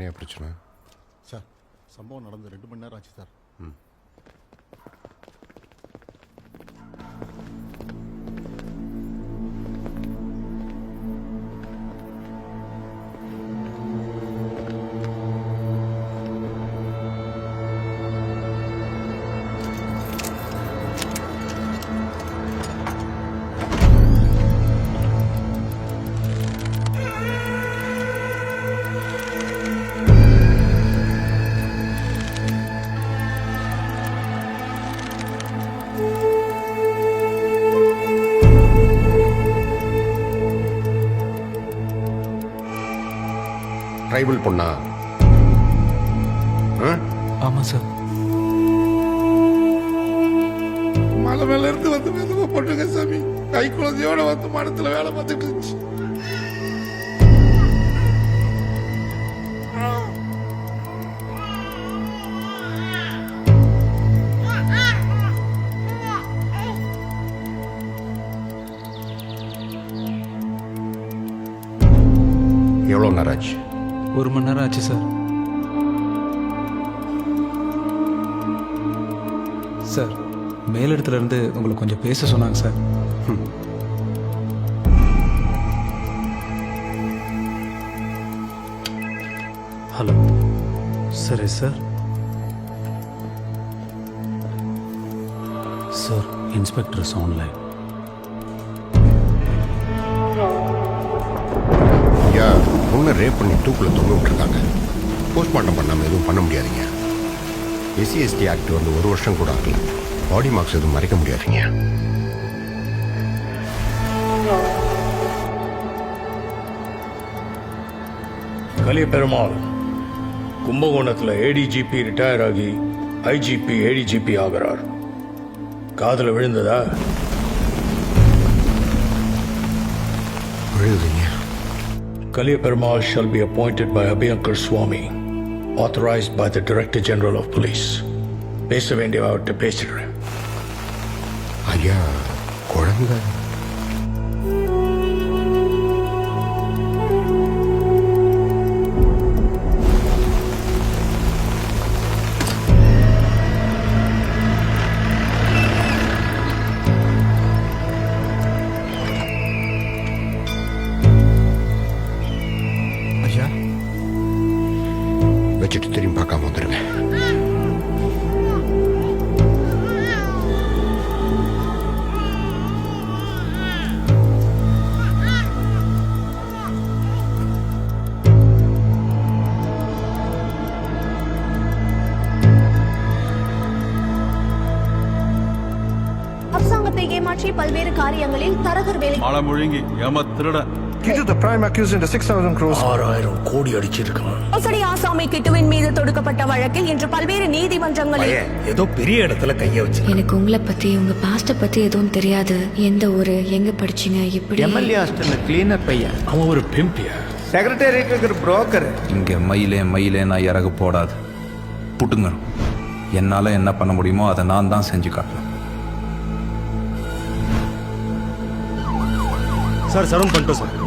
என்னையா பிரச்சனை? சார் சம்பவம் நடந்து 2 மணி நேரம் ஆச்சு சார். ட்ரைபல் பொண்ணா? ஆமாம் சார். மலை மேல இருந்து வந்து மெதுவா போட்டுங்க சாமி. கை குழந்தையோட வந்து மரத்துல வேலை பார்த்துட்டு இருந்துச்சு. எவ்வளோ நேரம் ஆச்சு? 1 மணி நேரம் ஆச்சு சார். சார் மேலிடத்துல இருந்து உங்களுக்கு கொஞ்சம் பேச சொன்னாங்க சார். ஹலோ சரி சார். Sir inspector online. ஐயா, பொண்ணை ரேப் பண்ணி தூக்கில் தொங்க விட்டுருக்காங்க. போஸ்ட்மார்ட்டம் பண்ணாமல் எதுவும் பண்ண முடியாதுங்க. SC/ST ஆக்ட் வந்து 1 வருஷம் கூட ஆகல. பாடி மார்க்ஸ் எதுவும் மறைக்க முடியாதுங்க. கலிய பெருமாள் கும்பகோணத்தில் ADGP ரிட்டையர் ஆகி IGP ADGP ஆகிறார். காதில் விழுந்ததா? விழுதுங்க. Kaliya Perumal shall be appointed by Abhyankar Swami, authorized by the Director General of Police. பேச வேண்டியவர்கிட்ட பேசிடுறேன். ஐயா, குழந்தை வச்சுட்டு திரும்பி பார்க்காம வந்துடுங்க. அரசாங்கத்தை ஏமாற்றி பல்வேறு காரியங்களில் தரகர் வேலை மழை முழுங்கி ஏமாத்திருட Kitu, the prime accused in the 6,000 crores. 6000 கோடி அடிச்சிருக்கான். மோசடி ஆசாமி கிட்டுவின் மீது தொடுக்கப்பட்ட வழக்கில் இன்று பல்வேறு நீதிமன்றங்களில் ஏதோ பெரிய இடத்துல கைய வச்சு. எனக்கு உங்களை பத்தி உங்க பாஸ்ட பத்தி எதுவும் தெரியாது. எந்த ஊரு, எங்க படிச்சீங்க, இப்படி MLA ஹாஸ்டல்ல கிளீனர் பையன். அவன் ஒரு பிம்பியா? செக்ரட்டேரியட்ல இருக்கிற புரோக்கர். இங்க மயிலே நான் இறகு போடாது புட்டுங்க. என்னால என்ன பண்ண முடியுமோ அதை நான் தான் செஞ்சு காட்டணும். சார் சரௌண்ட் பண்ணிட்டோம் சார்.